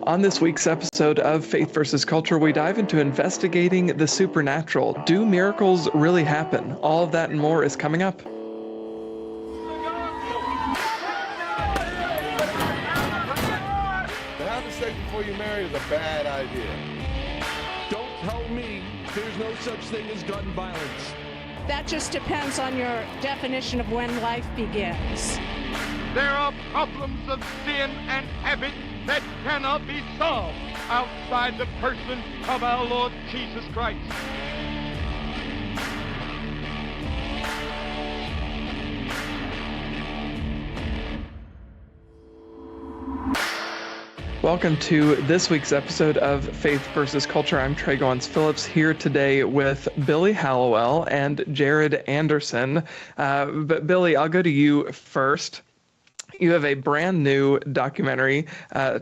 On this week's episode of Faith versus Culture, we dive into investigating the supernatural. Do miracles really happen? All of that and more is coming up. To have sex before you marry is a bad idea. Don't tell me there's no such thing as gun violence. That just depends on your definition of when life begins. There are problems of sin and habit that cannot be solved outside the person of our Lord Jesus Christ. Welcome to this week's episode of Faith versus Culture. I'm Goins-Phillips here today with Billy Hallowell and Jarrod Anderson. But Billy, I'll go to you first. You have a brand new documentary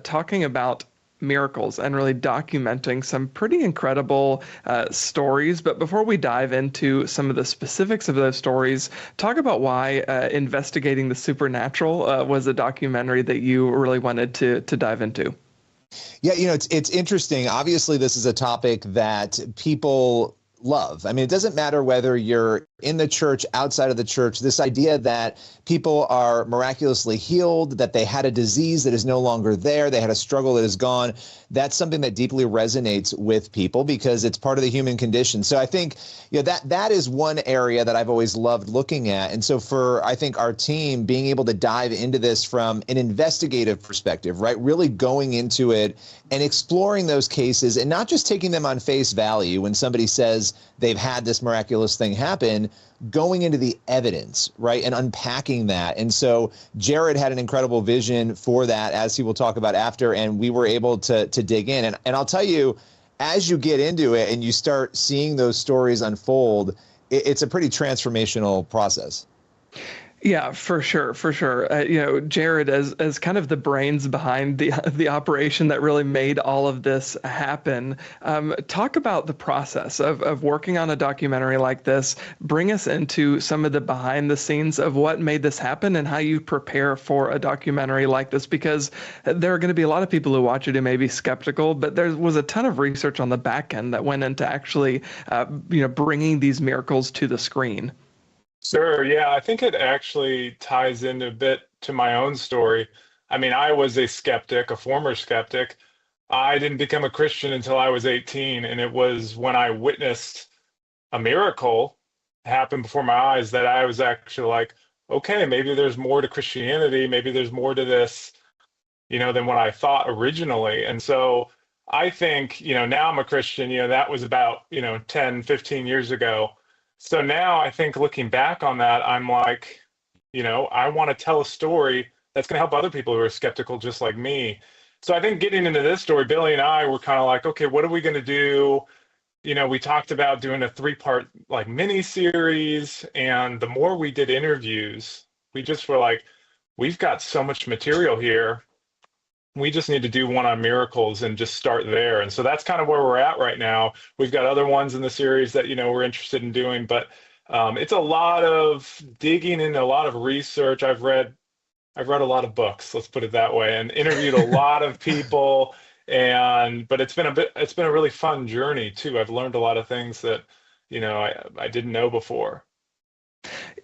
talking about miracles and really documenting some pretty incredible stories. But before we dive into some of the specifics of those stories, talk about why Investigating the Supernatural was a documentary that you really wanted to dive into. Yeah, it's interesting. Obviously, this is a topic that people love. I mean, it doesn't matter whether you're in the church, outside of the church, this idea that people are miraculously healed, that they had a disease that is no longer there, they had a struggle that is gone. That's something that deeply resonates with people because it's part of the human condition. So I think that is one area that I've always loved looking at. And so for, I think, our team being able to dive into this from an investigative perspective, right, really going into it and exploring those cases and not just taking them on face value when somebody says they've had this miraculous thing happen, going into the evidence, right, and unpacking that. And so Jarrod had an incredible vision for that, as he will talk about after, and we were able to dig in. And I'll tell you, as you get into it and you start seeing those stories unfold, it's a pretty transformational process. Yeah, for sure. Jarrod, as kind of the brains behind the operation that really made all of this happen, talk about the process of working on a documentary like this. Bring us into some of the behind the scenes of what made this happen and how you prepare for a documentary like this, because there are going to be a lot of people who watch it who may be skeptical, but there was a ton of research on the back end that went into actually, bringing these miracles to the screen. Sure. Yeah, I think it actually ties into a bit to my own story. I mean, I was a skeptic, a former skeptic. I didn't become a Christian until I was 18, and it was when I witnessed a miracle happen before my eyes that I was actually like, okay, maybe there's more to Christianity, maybe there's more to this, than what I thought originally. And so I think, now I'm a Christian, that was about, 10, 15 years ago. So now I think looking back on that, I'm like, I want to tell a story that's going to help other people who are skeptical just like me. So I think getting into this story, Billy and I were kind of like, okay, what are we going to do? We talked about doing a 3-part mini series. And the more we did interviews, we just were like, we've got so much material here. We just need to do one on miracles and just start there. And so that's kind of where we're at right now. We've got other ones in the series that, we're interested in doing, but it's a lot of digging into a lot of research. I've read a lot of books, let's put it that way, and interviewed a lot of people. But it's been a really fun journey too. I've learned a lot of things that, I didn't know before.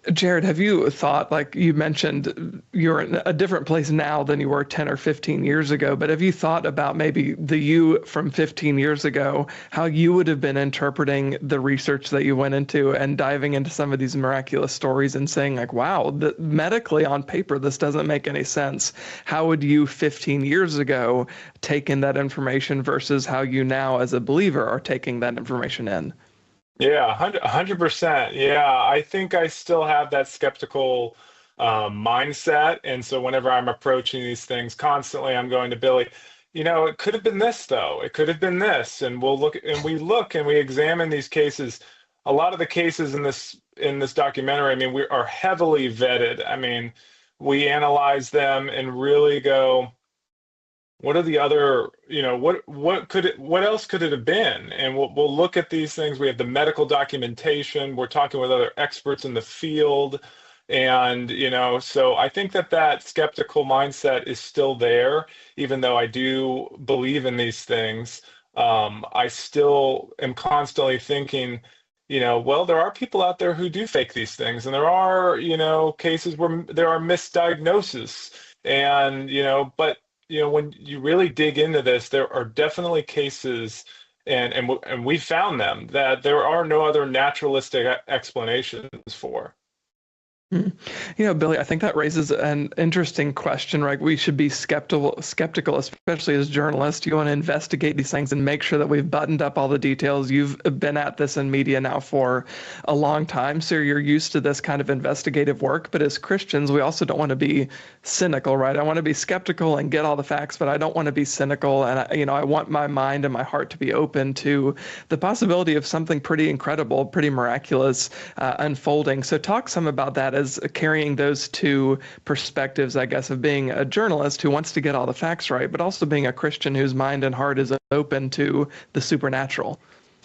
Jarrod, have you thought, like you mentioned, you're in a different place now than you were 10 or 15 years ago, but have you thought about maybe the you from 15 years ago, how you would have been interpreting the research that you went into and diving into some of these miraculous stories and saying like, wow, medically on paper, this doesn't make any sense. How would you 15 years ago take in that information versus how you now as a believer are taking that information in? Yeah, 100%. Yeah, I think I still have that skeptical mindset. And so whenever I'm approaching these things constantly, I'm going to Billy, it could have been this, though. It could have been this. And we examine these cases. A lot of the cases in this documentary, I mean, we are heavily vetted. I mean, we analyze them and really go, what are the other, what else could it have been? And we'll look at these things. We have the medical documentation. We're talking with other experts in the field. And, so I think that skeptical mindset is still there, even though I do believe in these things. I still am constantly thinking, well, there are people out there who do fake these things, and there are, cases where there are misdiagnoses. And, but, when you really dig into this, there are definitely cases, and we found them, that there are no other naturalistic explanations for. Mhm. Billy, I think that raises an interesting question, right? We should be skeptical, especially as journalists. You want to investigate these things and make sure that we've buttoned up all the details. You've been at this in media now for a long time, so you're used to this kind of investigative work. But as Christians, we also don't want to be cynical, right? I want to be skeptical and get all the facts, but I don't want to be cynical. And I want my mind and my heart to be open to the possibility of something pretty incredible, pretty miraculous unfolding. So talk some about that as carrying those two perspectives, I guess, of being a journalist who wants to get all the facts right, but also being a Christian whose mind and heart is open to the supernatural.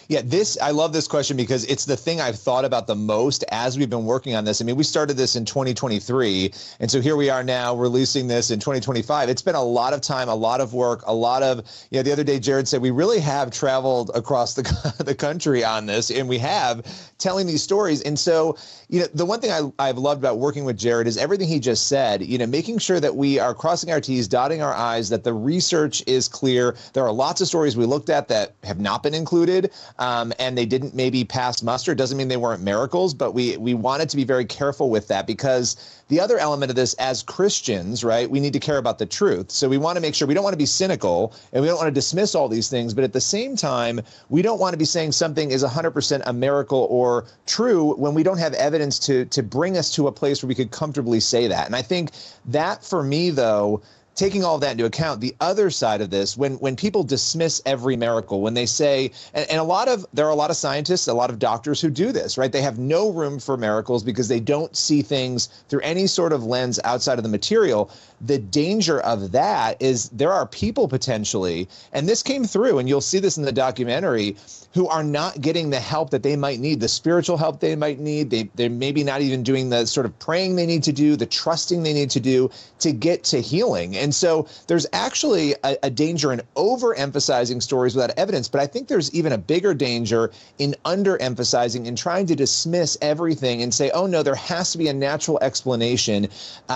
Yeah, I love this question because it's the thing I've thought about the most as we've been working on this. I mean, we started this in 2023, and so here we are now releasing this in 2025. It's been a lot of time, a lot of work, a lot of, the other day Jarrod said we really have traveled across the country on this, and we have telling these stories. And so, the one thing I've loved about working with Jarrod is everything he just said, making sure that we are crossing our T's, dotting our I's, that the research is clear. There are lots of stories we looked at that have not been included. And they didn't maybe pass muster. It doesn't mean they weren't miracles, but we wanted to be very careful with that, because the other element of this, as Christians, right, we need to care about the truth. So we want to make sure we don't want to be cynical, and we don't want to dismiss all these things, but at the same time, we don't want to be saying something is 100% a miracle or true when we don't have evidence to bring us to a place where we could comfortably say that. And I think that, for me, though, taking all of that into account, the other side of this, when people dismiss every miracle, when they say, and there are a lot of scientists, a lot of doctors who do this, right? They have no room for miracles because they don't see things through any sort of lens outside of the material. The danger of that is there are people potentially, and this came through, and you'll see this in the documentary, who are not getting the help that they might need, the spiritual help they might need. They're maybe not even doing the sort of praying they need to do, the trusting they need to do to get to healing. And so there's actually a danger in overemphasizing stories without evidence, but I think there's even a bigger danger in underemphasizing and trying to dismiss everything and say, oh no, there has to be a natural explanation,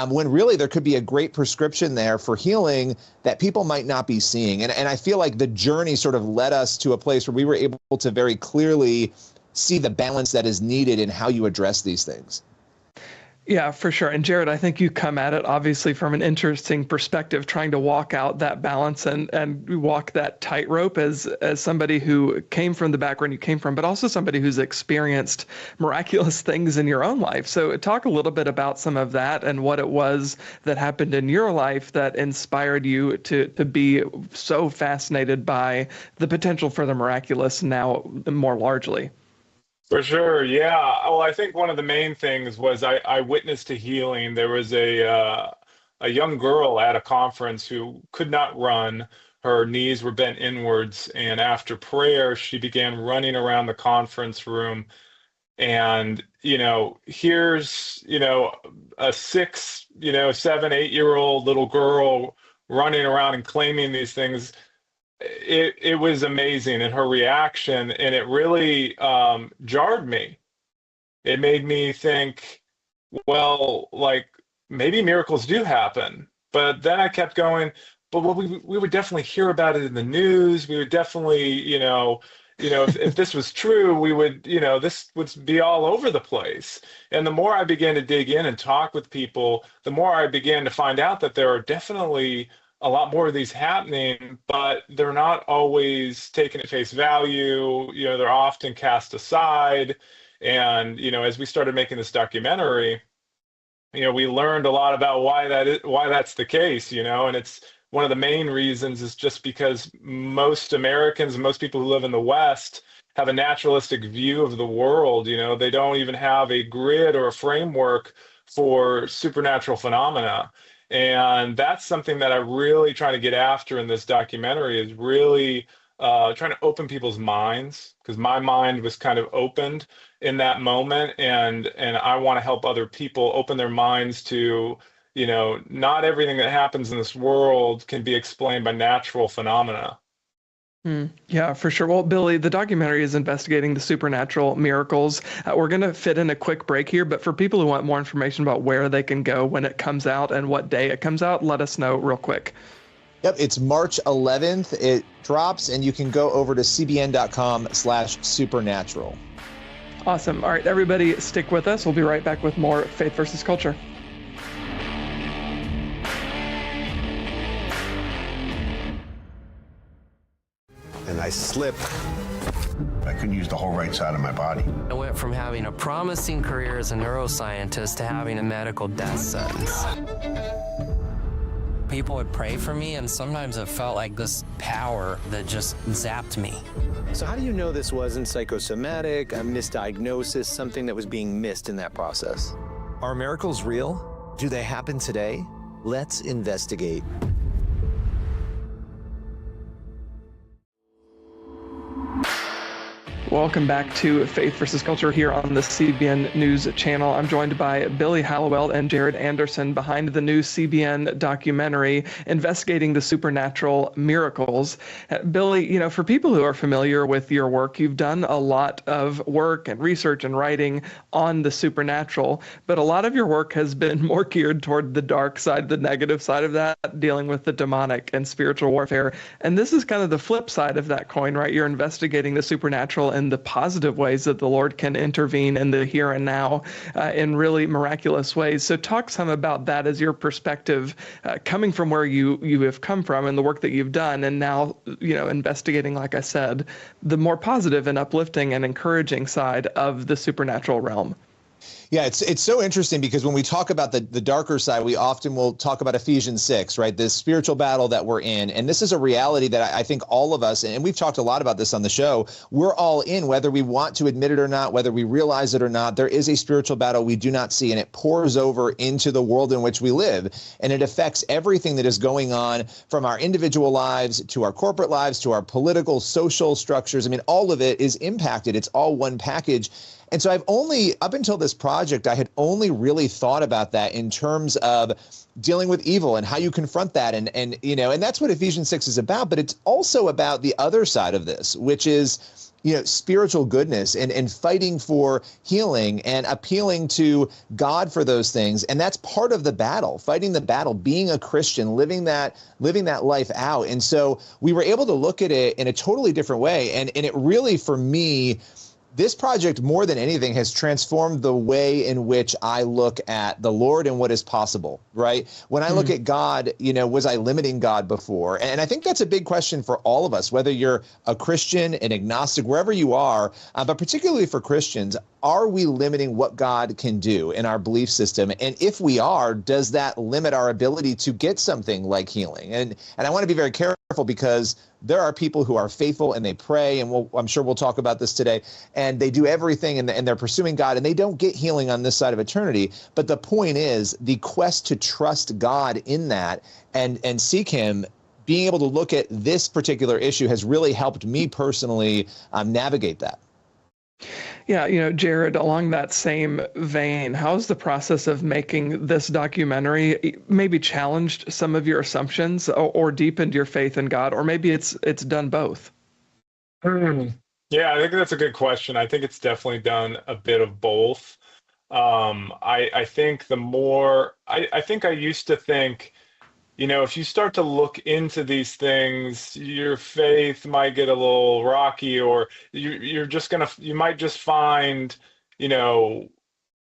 when really there could be a great prescription there for healing that people might not be seeing. And I feel like the journey sort of led us to a place where we were able to very clearly see the balance that is needed in how you address these things. Yeah, for sure. And Jarrod, I think you come at it obviously from an interesting perspective, trying to walk out that balance and walk that tightrope as somebody who came from the background you came from, but also somebody who's experienced miraculous things in your own life. So talk a little bit about some of that and what it was that happened in your life that inspired you to be so fascinated by the potential for the miraculous now more largely. For sure, yeah. Well, I think one of the main things was I witnessed a healing. There was a young girl at a conference who could not run. Her knees were bent inwards, and after prayer, she began running around the conference room. And here's a 6, 7, 8-year-old little girl running around and claiming these things. It was amazing, and her reaction, and it really jarred me. It made me think, well, like maybe miracles do happen. But then I kept going, but we would definitely hear about it in the news. We would definitely, if this was true, we would, this would be all over the place. And the more I began to dig in and talk with people, the more I began to find out that there are definitely a lot more of these happening, but they're not always taken at face value. They're often cast aside. And, as we started making this documentary, we learned a lot about why that's the case, and it's one of the main reasons is just because most Americans, most people who live in the West have a naturalistic view of the world. They don't even have a grid or a framework for supernatural phenomena. And that's something that I really try to get after in this documentary, is really trying to open people's minds, because my mind was kind of opened in that moment, and I want to help other people open their minds to, not everything that happens in this world can be explained by natural phenomena. Yeah, for sure. Well, Billy, the documentary is investigating the supernatural miracles. We're going to fit in a quick break here, but for people who want more information about where they can go when it comes out and what day it comes out, let us know real quick. Yep, it's March 11th. It drops, and you can go over to cbn.com/supernatural. Awesome. All right, everybody, stick with us. We'll be right back with more Faith versus Culture. And I slipped. I couldn't use the whole right side of my body. I went from having a promising career as a neuroscientist to having a medical death sentence. People would pray for me, and sometimes it felt like this power that just zapped me. So how do you know this wasn't psychosomatic, a misdiagnosis, something that was being missed in that process? Are miracles real? Do they happen today? Let's investigate. Welcome back to Faith versus Culture here on the CBN News channel. I'm joined by Billy Hallowell and Jarrod Anderson behind the new CBN documentary investigating the supernatural miracles. Billy, for people who are familiar with your work, you've done a lot of work and research and writing on the supernatural, but a lot of your work has been more geared toward the dark side, the negative side of that, dealing with the demonic and spiritual warfare. And this is kind of the flip side of that coin, right? You're investigating the supernatural and the positive ways that the Lord can intervene in the here and now in really miraculous ways. So talk some about that as your perspective, coming from where you have come from and the work that you've done, and now, investigating, like I said, the more positive and uplifting and encouraging side of the supernatural realm. Yeah, it's so interesting because when we talk about the darker side, we often will talk about Ephesians 6, right? This spiritual battle that we're in. And this is a reality that I think all of us, and we've talked a lot about this on the show, we're all in, whether we want to admit it or not, whether we realize it or not. There is a spiritual battle we do not see, and it pours over into the world in which we live. And it affects everything that is going on, from our individual lives to our corporate lives to our political, social structures. I mean, all of it is impacted. It's all one package. And so I've only, up until this project, I had only really thought about that in terms of dealing with evil and how you confront that. And that's what Ephesians 6 is about. But it's also about the other side of this, which is, spiritual goodness and fighting for healing and appealing to God for those things. And that's part of the battle, fighting the battle, being a Christian, living that life out. And so we were able to look at it in a totally different way. And it really, for me, this project, more than anything, has transformed the way in which I look at the Lord and what is possible, right? When I look at God, was I limiting God before? And I think that's a big question for all of us, whether you're a Christian, an agnostic, wherever you are, but particularly for Christians, are we limiting what God can do in our belief system? And if we are, does that limit our ability to get something like healing? And I want to be very careful, because there are people who are faithful and they pray, and I'm sure we'll talk about this today, and they do everything and they're pursuing God, and they don't get healing on this side of eternity. But the point is, the quest to trust God in that and seek him, being able to look at this particular issue has really helped me personally navigate that. Yeah, Jarrod, along that same vein, how's the process of making this documentary maybe challenged some of your assumptions or deepened your faith in God, or maybe it's done both? Yeah, I think that's a good question. I think it's definitely done a bit of both. I think I think I used to think, if you start to look into these things, your faith might get a little rocky, or you might just find,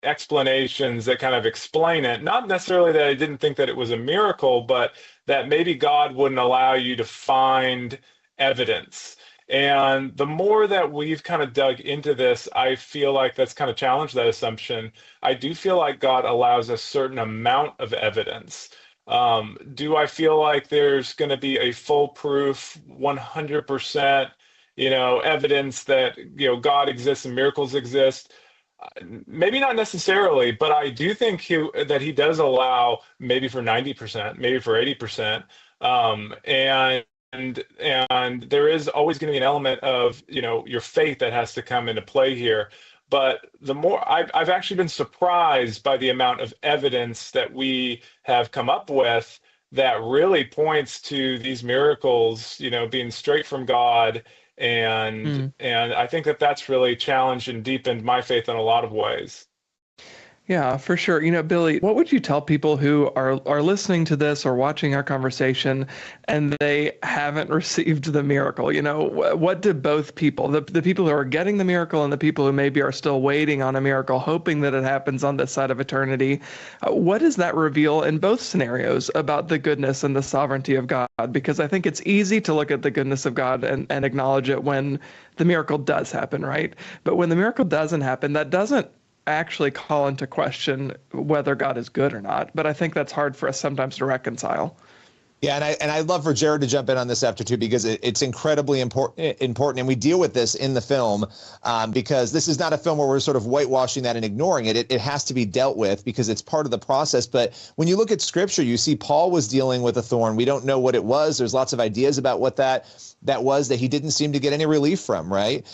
explanations that kind of explain it. Not necessarily that I didn't think that it was a miracle, but that maybe God wouldn't allow you to find evidence. And the more that we've kind of dug into this, I feel like that's kind of challenged that assumption. I do feel like God allows a certain amount of evidence. Do I feel like there's going to be a foolproof 100%, evidence that, God exists and miracles exist? Maybe not necessarily, but I do think that he does allow maybe for 90%, maybe for 80%. And and there is always going to be an element of, your faith that has to come into play here. But the more I've actually been surprised by the amount of evidence that we have come up with that really points to these miracles, being straight from God. And I think that that's really challenged and deepened my faith in a lot of ways. Yeah, for sure. Billy, what would you tell people who are listening to this or watching our conversation and they haven't received the miracle? What do both people, the people who are getting the miracle and the people who maybe are still waiting on a miracle, hoping that it happens on this side of eternity, what does that reveal in both scenarios about the goodness and the sovereignty of God? Because I think it's easy to look at the goodness of God and acknowledge it when the miracle does happen, right? But when the miracle doesn't happen, that doesn't actually call into question whether God is good or not. But I think that's hard for us sometimes to reconcile. Yeah, and I'd love for Jarrod to jump in on this after too, because it's incredibly important, and we deal with this in the film because this is not a film where we're sort of whitewashing that and ignoring it. It has to be dealt with because it's part of the process. But when you look at Scripture, you see Paul was dealing with a thorn. We don't know what it was. There's lots of ideas about what that was that he didn't seem to get any relief from, right?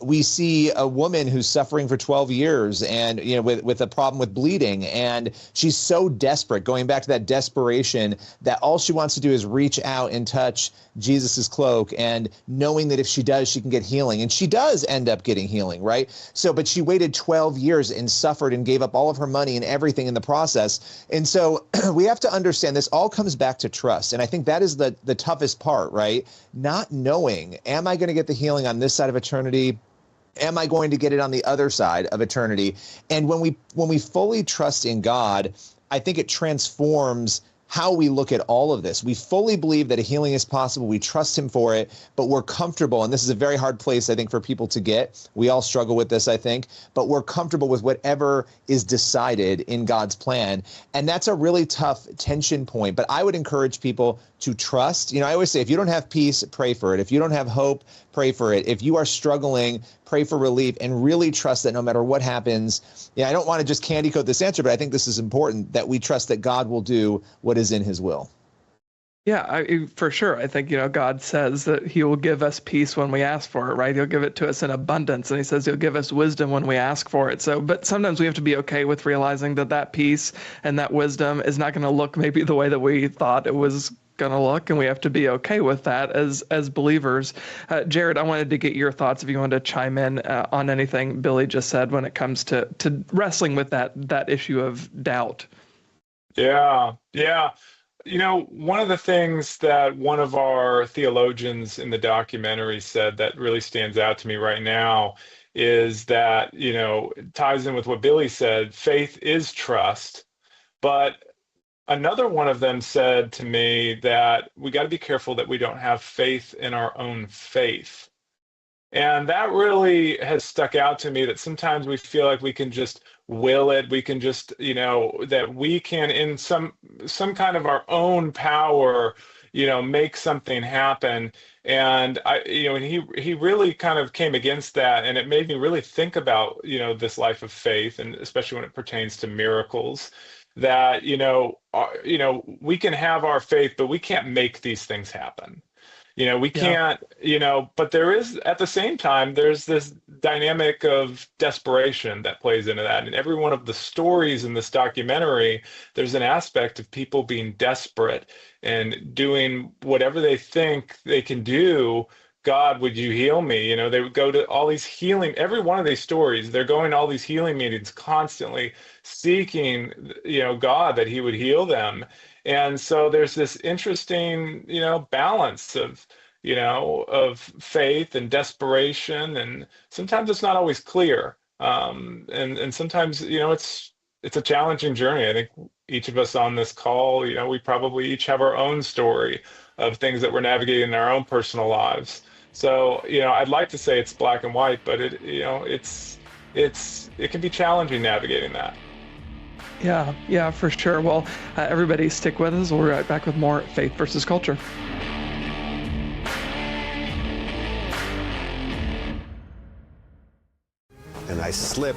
We see a woman who's suffering for 12 years and with a problem with bleeding, and she's so desperate, going back to that desperation, that all she wants to do is reach out and touch Jesus's cloak, and knowing that if she does, she can get healing. And she does end up getting healing, right? So, but she waited 12 years and suffered and gave up all of her money and everything in the process. And so we have to understand this all comes back to trust. And I think that is the toughest part, right? Not knowing, am I going to get the healing on this side of eternity? Am I going to get it on the other side of eternity? And when we fully trust in God, I think it transforms how we look at all of this. We fully believe that a healing is possible. We trust him for it, but we're comfortable. And this is a very hard place, I think, for people to get. We all struggle with this, I think, but we're comfortable with whatever is decided in God's plan. And that's a really tough tension point. But I would encourage people to trust. I always say, if you don't have peace, pray for it. If you don't have hope, pray for it. If you are struggling, pray for relief, and really trust that no matter what happens, I don't want to just candy coat this answer, but I think this is important, that we trust that God will do what is in his will. Yeah, for sure. I think, God says that he will give us peace when we ask for it, right? He'll give it to us in abundance. And he says he'll give us wisdom when we ask for it. So, but sometimes we have to be okay with realizing that peace and that wisdom is not going to look maybe the way that we thought it was going to look, and we have to be okay with that as believers. Jarrod, I wanted to get your thoughts, if you wanted to chime in on anything Billy just said when it comes to wrestling with that issue of doubt. Yeah. One of the things that one of our theologians in the documentary said that really stands out to me right now is that, it ties in with what Billy said, faith is trust. But another one of them said to me that we got to be careful that we don't have faith in our own faith. And that really has stuck out to me, that sometimes we feel like we can just will it. We can just, that we can, in some kind of our own power, make something happen. And and he really kind of came against that. And it made me really think about, this life of faith, and especially when it pertains to miracles, that, we can have our faith, but we can't make these things happen. We can't, but there is, at the same time, there's this dynamic of desperation that plays into that. And every one of the stories in this documentary, there's an aspect of people being desperate and doing whatever they think they can do. God, would you heal me? They would go to all these healing, every one of these stories, they're going to all these healing meetings, constantly seeking, God, that he would heal them. And so there's this interesting, balance of, of faith and desperation. And sometimes it's not always clear. And sometimes, it's a challenging journey. I think each of us on this call, we probably each have our own story of things that we're navigating in our own personal lives. So, I'd like to say it's black and white, but it can be challenging navigating that. Yeah, for sure. Well, everybody stick with us. We'll be right back with more Faith versus Culture. And I slip.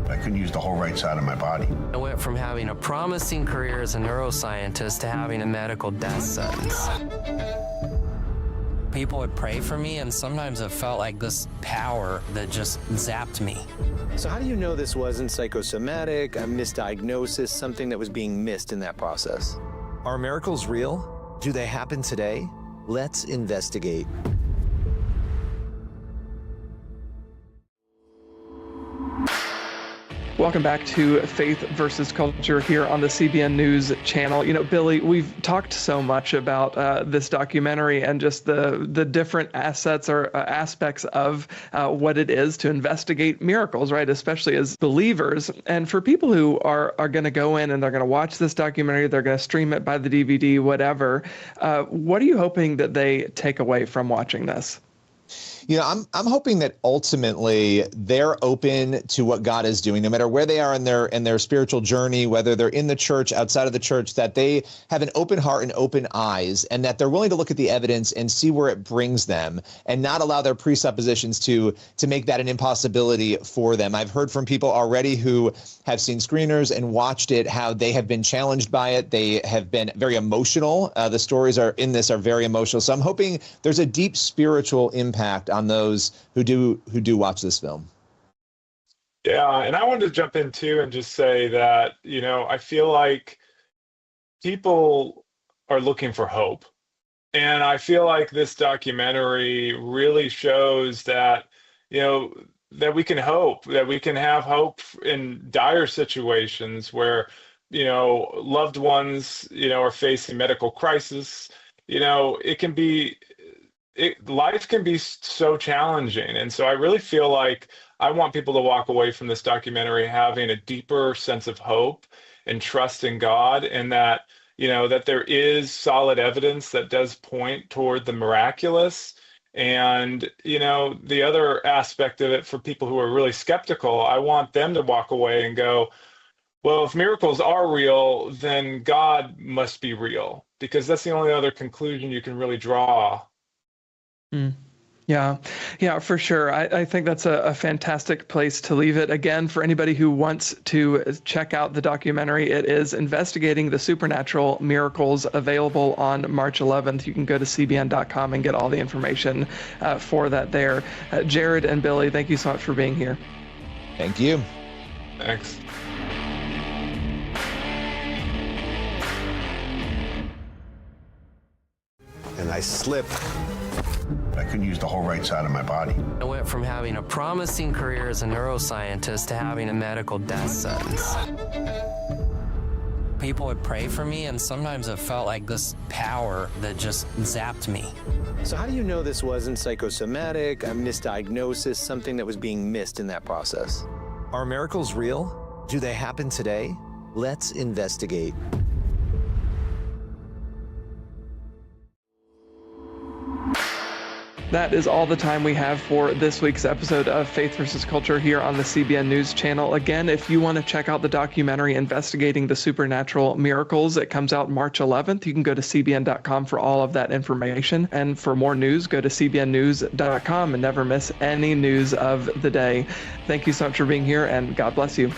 I couldn't use the whole right side of my body. I went from having a promising career as a neuroscientist to having a medical death sentence. People would pray for me, and sometimes it felt like this power that just zapped me. So how do you know this wasn't psychosomatic, a misdiagnosis, something that was being missed in that process? Are miracles real? Do they happen today? Let's investigate. Welcome back to Faith versus Culture here on the CBN News channel. You know, Billy, we've talked so much about this documentary and just the different assets or aspects of what it is to investigate miracles, right? Especially as believers. And for people who are going to go in and they're going to watch this documentary, they're going to stream it by the DVD, whatever. What are you hoping that they take away from watching this? You know, I'm hoping that ultimately they're open to what God is doing, no matter where they are in their spiritual journey, whether they're in the church, outside of the church, that they have an open heart and open eyes, and that they're willing to look at the evidence and see where it brings them, and not allow their presuppositions to make that an impossibility for them. I've heard from people already who have seen screeners and watched it, how they have been challenged by it. They have been very emotional. The stories are very emotional. So I'm hoping there's a deep spiritual impact on those who do watch this film. Yeah, and I wanted to jump in too and just say that, you know, I feel like people are looking for hope. And I feel like this documentary really shows that, you know, that we can hope, that we can have hope in dire situations where, you know, loved ones, you know, are facing medical crisis. You know, life can be so challenging. And so I really feel like I want people to walk away from this documentary having a deeper sense of hope and trust in God, and that, you know, that there is solid evidence that does point toward the miraculous. And, you know, the other aspect of it for people who are really skeptical, I want them to walk away and go, well, if miracles are real, then God must be real, because that's the only other conclusion you can really draw. Yeah, for sure. I think that's a fantastic place to leave it. Again, for anybody who wants to check out the documentary, it is Investigating the Supernatural Miracles, available on March 11th. You can go to cbn.com and get all the information for that there. Jarrod and Billy, thank you so much for being here. Thank you. Thanks. And I slipped. I couldn't use the whole right side of my body. I went from having a promising career as a neuroscientist to having a medical death sentence. People would pray for me, and sometimes it felt like this power that just zapped me. So how do you know this wasn't psychosomatic, a misdiagnosis, something that was being missed in that process? Are miracles real? Do they happen today? Let's investigate. That is all the time we have for this week's episode of Faith versus Culture here on the CBN News channel. Again, if you want to check out the documentary Investigating the Supernatural Miracles, it comes out March 11th. You can go to cbn.com for all of that information. And for more news, go to cbnnews.com and never miss any news of the day. Thank you so much for being here, and God bless you.